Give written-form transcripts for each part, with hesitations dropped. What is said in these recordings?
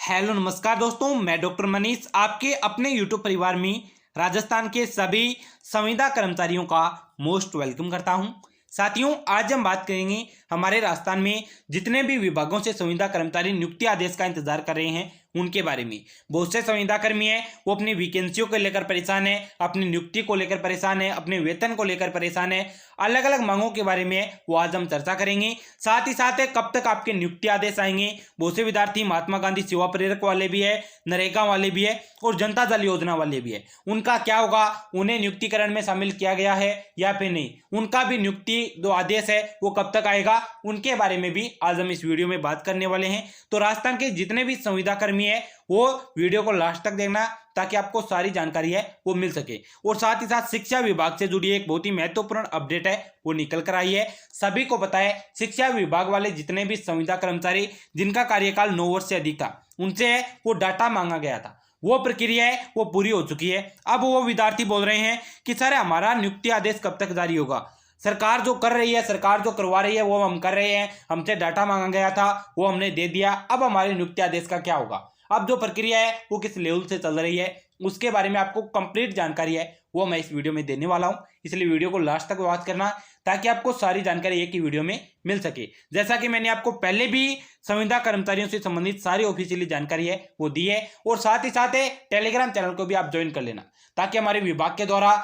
Hello नमस्कार दोस्तों, मैं डॉक्टर मनीष आपके अपने यूट्यूब परिवार में राजस्थान के सभी संविदा कर्मचारियों का मोस्ट वेलकम करता हूं। साथियों, आज हम बात करेंगे हमारे राजस्थान में जितने भी विभागों से संविदा कर्मचारी नियुक्ति आदेश का इंतजार कर रहे हैं उनके बारे में। बहुत से संविदा कर्मी हैं वो अपनी वैकेंसियों को लेकर परेशान है, अपनी नियुक्ति को लेकर परेशान है, अपने वेतन को लेकर परेशान है, अलग अलग मांगों के बारे में वो आज हम चर्चा करेंगे। साथ ही साथ कब तक आपके नियुक्ति आदेश आएंगे। बहुत से विद्यार्थी महात्मा गांधी सेवा प्रेरक वाले भी है, नरेगा वाले भी है और जनता दल योजना वाले भी है। उनका क्या होगा, उन्हें नियुक्तिकरण में शामिल किया गया है या फिर नहीं, उनका भी नियुक्ति जो आदेश है वो कब तक आएगा, उनके बारे में भी आज हम इस वीडियो में बात करने वाले हैं। तो राजस्थान के जितने भी संविदा कर्मी है वो वीडियो को लास्ट तक देखना ताकि आपको सारी जानकारी है वो मिल सके। और साथ ही साथ शिक्षा विभाग से जुड़ी एक बहुत ही महत्वपूर्ण अपडेट है वो निकल कर आई है। सभी को पता है, शिक्षा विभाग वाले जितने भी संविदा कर्मचारी जिनका कार्यकाल 9 वर्ष से अधिक था उनसे वो डाटा मांगा गया था, वो प्रक्रिया है वो पूरी हो चुकी है। अब वो विद्यार्थी बोल रहे हैं कि सर हमारा नियुक्ति आदेश कब तक जारी होगा। सरकार जो कर रही है, सरकार जो करवा रही है वो हम कर रहे हैं, हमसे डाटा मांगा गया था वो हमने दे दिया, अब हमारे नियुक्ति आदेश का क्या होगा। अब जो प्रक्रिया है वो किस लेवल से चल रही है उसके बारे में आपको कंप्लीट जानकारी है वो मैं इस वीडियो में देने वाला हूं, इसलिए वीडियो को लास्ट तक वॉच करना ताकि आपको सारी जानकारी एक ही वीडियो में मिल सके। जैसा कि मैंने आपको पहले भी संविदा कर्मचारियों से संबंधित सारी ऑफिशियली जानकारी है वो दी है। और साथ ही साथ टेलीग्राम चैनल को भी आप ज्वाइन कर लेना ताकि हमारे विभाग के द्वारा,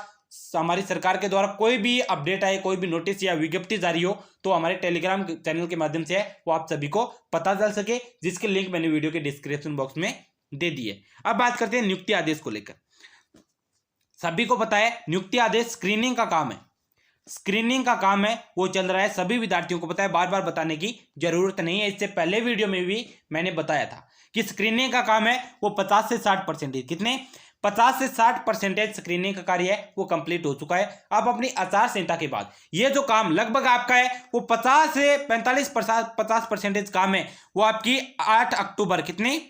हमारी सरकार के द्वारा कोई भी अपडेट आए, कोई भी नोटिस या विज्ञप्ति जारी हो तो हमारे टेलीग्राम चैनल के माध्यम से वो आप सभी को पता चल सके, जिसकी लिंक मैंने वीडियो के डिस्क्रिप्शन बॉक्स में दे दी है। अब बात करते हैं नियुक्ति आदेश को लेकर। सभी को पता है नियुक्ति आदेश स्क्रीनिंग का काम है, स्क्रीनिंग का काम है वो चल रहा है, सभी विद्यार्थियों को पता है, बार बार बताने की जरूरत नहीं है। इससे पहले वीडियो में भी मैंने बताया था कि स्क्रीनिंग का काम है वो 50 से 60%, कितने 50 से 60% स्क्रीनिंग का कार्य है वो कंप्लीट हो चुका है। अब अपनी आचार संहिता के बाद ये जो काम लगभग आपका है वो 50 से 50% काम है वो आपकी 8 अक्टूबर, कितने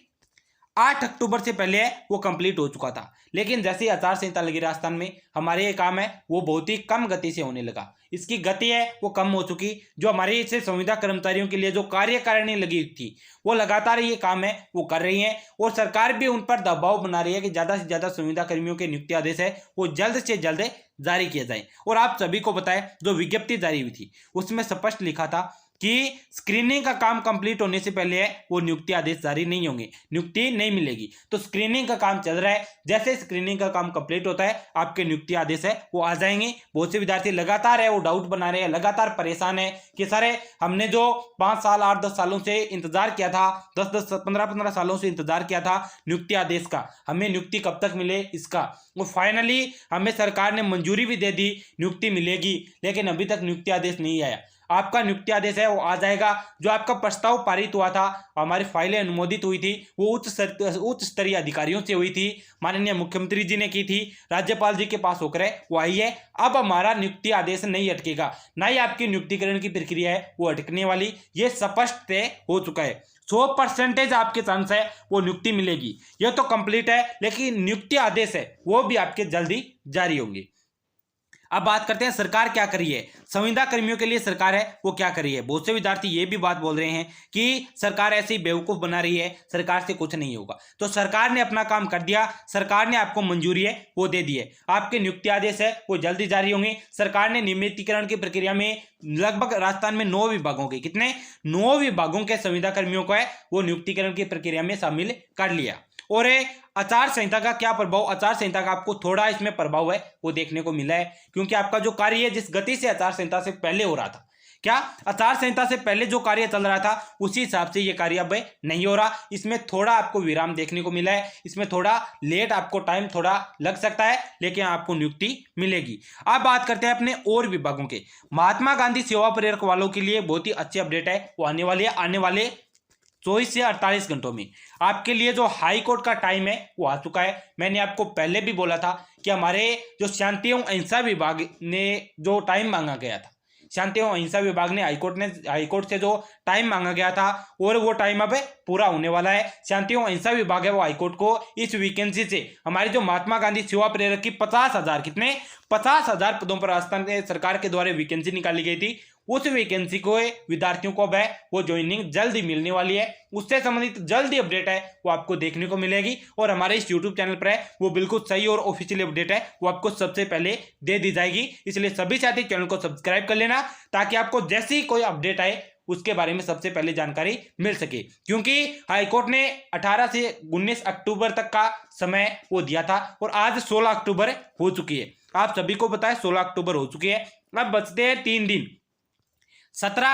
8 अक्टूबर से पहले है वो कंप्लीट हो चुका था। लेकिन जैसे ही आचार संहिता लगी राजस्थान में, हमारे ये काम है वो बहुत ही कम गति से होने लगा, इसकी गति है वो कम हो चुकी। जो हमारे इससे संविदा कर्मचारियों के लिए जो कार्यकारिणी लगी थी वो लगातार ये काम है वो कर रही है और सरकार भी उन पर दबाव बना रही है कि ज़्यादा से ज़्यादा संविदा कर्मियों के नियुक्ति आदेश है वो जल्द से जल्द जारी किया जाए। और आप सभी को पता है जो विज्ञप्ति जारी हुई थी उसमें स्पष्ट लिखा था कि स्क्रीनिंग का काम कंप्लीट होने से पहले है वो नियुक्ति आदेश जारी नहीं होंगे, नियुक्ति नहीं मिलेगी। तो स्क्रीनिंग का काम चल रहा है, जैसे स्क्रीनिंग का काम कंप्लीट होता है आपके नियुक्ति आदेश है वो आ जाएंगे। बहुत से विद्यार्थी लगातार है वो डाउट बना रहे हैं, लगातार परेशान है कि सर हमने जो 5 साल 8-10 सालों से इंतजार किया था, 10-10 15-15 सालों से इंतजार किया था नियुक्ति आदेश का, हमें नियुक्ति कब तक मिले इसका। वो फाइनली हमें सरकार ने मंजूरी भी दे दी, नियुक्ति मिलेगी, लेकिन अभी तक नियुक्ति आदेश नहीं आया। आपका नियुक्ति आदेश है वो आ जाएगा। जो आपका प्रस्ताव पारित हुआ था, हमारी फाइलें अनुमोदित हुई थी, वो उच्च स्तरीय अधिकारियों से हुई थी, माननीय मुख्यमंत्री जी ने की थी, राज्यपाल जी के पास होकर वो आई है। अब हमारा नियुक्ति आदेश नहीं अटकेगा, ना ही आपकी नियुक्तिकरण की प्रक्रिया है वो अटकने वाली, ये स्पष्ट तय हो चुका है। 100% आपके चांस है वो नियुक्ति मिलेगी। यह तो कंप्लीट है, लेकिन नियुक्ति आदेश है वो भी आपके जल्दी जारी होंगे। अब बात करते हैं सरकार क्या कर रही है, संविदा कर्मियों के लिए सरकार है वो क्या कर रही है। बहुत से विद्यार्थी ये भी बात बोल रहे हैं कि सरकार ऐसे ही बेवकूफ बना रही है, सरकार से कुछ नहीं होगा। तो सरकार ने अपना काम कर दिया, सरकार ने आपको मंजूरी है वो दे दी है, आपके नियुक्ति आदेश है वो जल्दी जारी होंगे। सरकार ने नियमितीकरण की प्रक्रिया में लगभग राजस्थान में 9 विभागों के, कितने 9 विभागों के संविदा कर्मियों को है वो नियुक्तिकरण की प्रक्रिया में शामिल कर लिया। और आचार संहिता का क्या प्रभाव, आचार संहिता का आपको थोड़ा इसमें प्रभाव है वो देखने को मिला है, क्योंकि आपका जो कार्य है जिस गति से आचार संहिता से पहले हो रहा था, क्या आचार संहिता से पहले जो कार्य चल रहा था उसी हिसाब से ये कार्य अब नहीं हो रहा। इसमें थोड़ा आपको विराम देखने को मिला है, इसमें थोड़ा लेट, आपको टाइम थोड़ा लग सकता है, लेकिन आपको नियुक्ति मिलेगी। अब बात करते हैं अपने और विभागों के। महात्मा गांधी सेवा प्रेरक वालों के लिए बहुत ही अच्छी अपडेट है वो आने वाली है। आने वाले 24 से 48 घंटों में आपके लिए जो हाई कोर्ट का टाइम है वो आ चुका है। मैंने आपको पहले भी बोला था कि हमारे जो शांति एवं अहिंसा विभाग ने जो टाइम मांगा गया था, शांति एवं अहिंसा विभाग ने हाईकोर्ट से जो टाइम मांगा गया था और वो टाइम अब पूरा होने वाला है। शांति एवं अहिंसा विभाग है वो हाईकोर्ट को इस वैकेंसी से हमारी जो महात्मा गांधी सेवा प्रेरक की 50,000, कितने 50,000 पदों पर राजस्थान सरकार के द्वारा वैकेंसी निकाली गई थी उस वैकेंसी को विद्यार्थियों को अब है वो ज्वाइनिंग जल्दी मिलने वाली है। उससे संबंधित जल्दी अपडेट है वो आपको देखने को मिलेगी और हमारे इस यूट्यूब चैनल पर है वो बिल्कुल सही और ऑफिशियल अपडेट है वो आपको सबसे पहले दे दी जाएगी। इसलिए सभी साथी चैनल को सब्सक्राइब कर लेना ताकि आपको जैसे ही कोई अपडेट आए उसके बारे में सबसे पहले जानकारी मिल सके, क्योंकि हाईकोर्ट ने 18 से 19 अक्टूबर तक का समय वो दिया था और आज 16 अक्टूबर हो चुकी है। आप सभी को पता है 16 अक्टूबर हो चुकी है। अब बचते हैं 3 दिन, 17,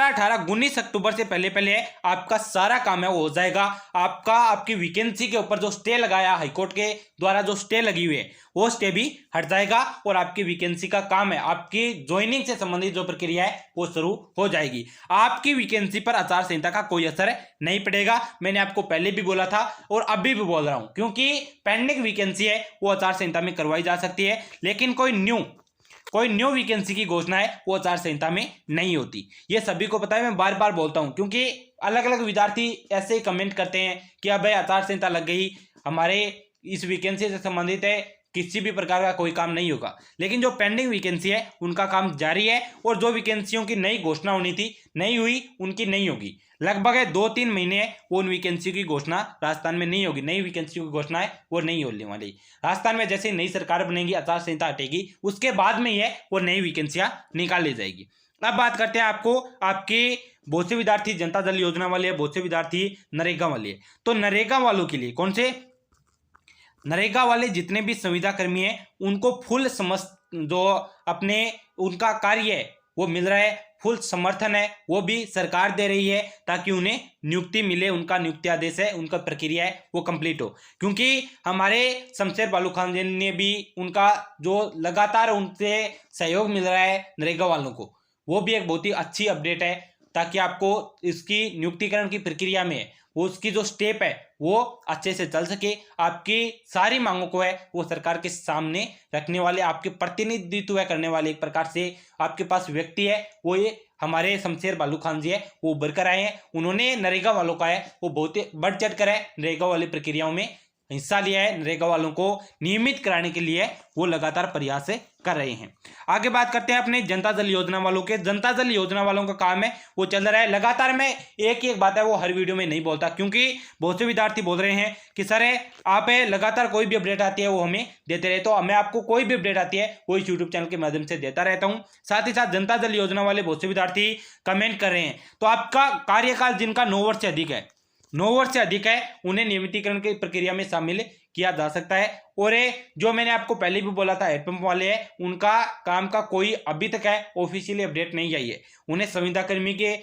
18, 19 अक्टूबर से पहले पहले आपका सारा काम है वो हो जाएगा। आपकी वैकेंसी के ऊपर जो स्टे लगाया हाईकोर्ट के द्वारा, जो स्टे लगी हुई है वो स्टे भी हट जाएगा और आपकी वैकेंसी का काम है, आपकी ज्वाइनिंग से संबंधित जो प्रक्रिया है वो शुरू हो जाएगी। आपकी वैकेंसी पर आचार संहिता का कोई असर नहीं पड़ेगा। मैंने आपको पहले भी बोला था और अभी भी बोल रहा हूं, क्योंकि पेंडिंग वैकेंसी है वो आचार संहिता में करवाई जा सकती है, लेकिन कोई न्यू वैकेंसी की घोषणा है वो आचार संहिता में नहीं होती। ये सभी को पता है, मैं बार बार बोलता हूं, क्योंकि अलग अलग विद्यार्थी ऐसे ही कमेंट करते हैं कि अब आचार संहिता लग गई, हमारे इस वैकेंसी से संबंधित है, किसी भी प्रकार का कोई काम नहीं होगा। लेकिन जो पेंडिंग वैकेंसी है उनका काम जारी है और जो वैकेंसियों की नई घोषणा होनी थी नहीं हुई, उनकी नहीं होगी। लगभग 2-3 महीने वो उन वैकेंसी की घोषणा राजस्थान में नहीं होगी, नई वैकेंसी की घोषणा है वो नहीं होने वाली। राजस्थान में जैसे नई सरकार बनेगी, आचार संहिता हटेगी, उसके बाद में ही है वो नई वैकेंसियां निकाली जाएगी। अब बात करते हैं आपके बहुत से विद्यार्थी जनता दल योजना वाले हैं, बहुत से विद्यार्थी नरेगा वाले हैं। तो नरेगा वालों के लिए कौन से, नरेगा वाले जितने भी संविदा कर्मी हैं उनको फुल जो अपने उनका कार्य है वो मिल रहा है, फुल समर्थन है वो भी सरकार दे रही है ताकि उन्हें नियुक्ति मिले, उनका नियुक्ति आदेश है, उनका प्रक्रिया है वो कंप्लीट हो। क्योंकि हमारे शमशेर बालू खान जी ने भी उनका जो लगातार उनसे सहयोग मिल रहा है नरेगा वालों को, वो भी एक बहुत ही अच्छी अपडेट है, ताकि आपको इसकी नियुक्तिकरण की प्रक्रिया में वो उसकी जो स्टेप है वो अच्छे से चल सके। आपकी सारी मांगों को है वो सरकार के सामने रखने वाले, आपके प्रतिनिधित्व करने वाले एक प्रकार से आपके पास व्यक्ति है वो ये हमारे शमशेर बालू खान जी है, वो उभर कर आए हैं। उन्होंने नरेगा वालों का है वो बहुत ही बढ़ चढ़ कर है नरेगा वाली प्रक्रियाओं में हिस्सा लिया है, नरेगा वालों को नियमित कराने के लिए वो लगातार प्रयास कर रहे हैं। आगे बात करते हैं अपने जनता दल योजना वालों के। जनता दल योजना वालों का काम है वो चल रहा है लगातार। मैं एक बात है वो हर वीडियो में नहीं बोलता, क्योंकि बहुत से विद्यार्थी बोल रहे हैं कि सर आप लगातार कोई भी अपडेट आती है वो हमें देते रहे। तो मैं आपको कोई भी अपडेट आती है वो इस यूट्यूब चैनल के माध्यम से देता रहता हूँ। साथ ही साथ जनता दल योजना वाले बहुत से विद्यार्थी कमेंट कर रहे हैं, तो आपका कार्यकाल जिनका 9 वर्ष से अधिक है, 9 वर्ष से अधिक है, उन्हें नियमितीकरण की प्रक्रिया में शामिल किया जा सकता है। और जो मैंने आपको पहले भी बोला था हेडपंप वाले हैं, उनका काम का कोई अभी तक है ऑफिशियली अपडेट नहीं आई है। उन्हें संविदा कर्मी के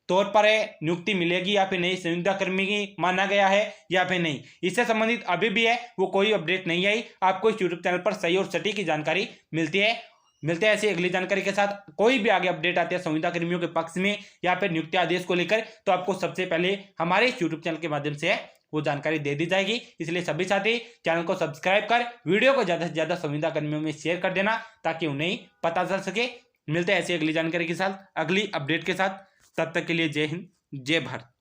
तौर पर नियुक्ति मिलेगी या फिर नहीं, संविदा कर्मी की माना गया है या फिर नहीं, इससे संबंधित अभी भी है वो कोई अपडेट नहीं आई। आपको इस यूट्यूब चैनल पर सही और सटीक जानकारी मिलती है। मिलते हैं ऐसी अगली जानकारी के साथ। कोई भी आगे अपडेट आती है संविदा कर्मियों के पक्ष में या फिर नियुक्ति आदेश को लेकर, तो आपको सबसे पहले हमारे इस यूट्यूब चैनल के माध्यम से वो जानकारी दे दी जाएगी। इसलिए सभी साथी चैनल को सब्सक्राइब कर वीडियो को ज्यादा से ज्यादा संविदा कर्मियों में शेयर कर देना ताकि उन्हें पता चल सके। मिलते हैं ऐसी अगली जानकारी के साथ, अगली अपडेट के साथ। तब तक के लिए जय हिंद, जय भारत।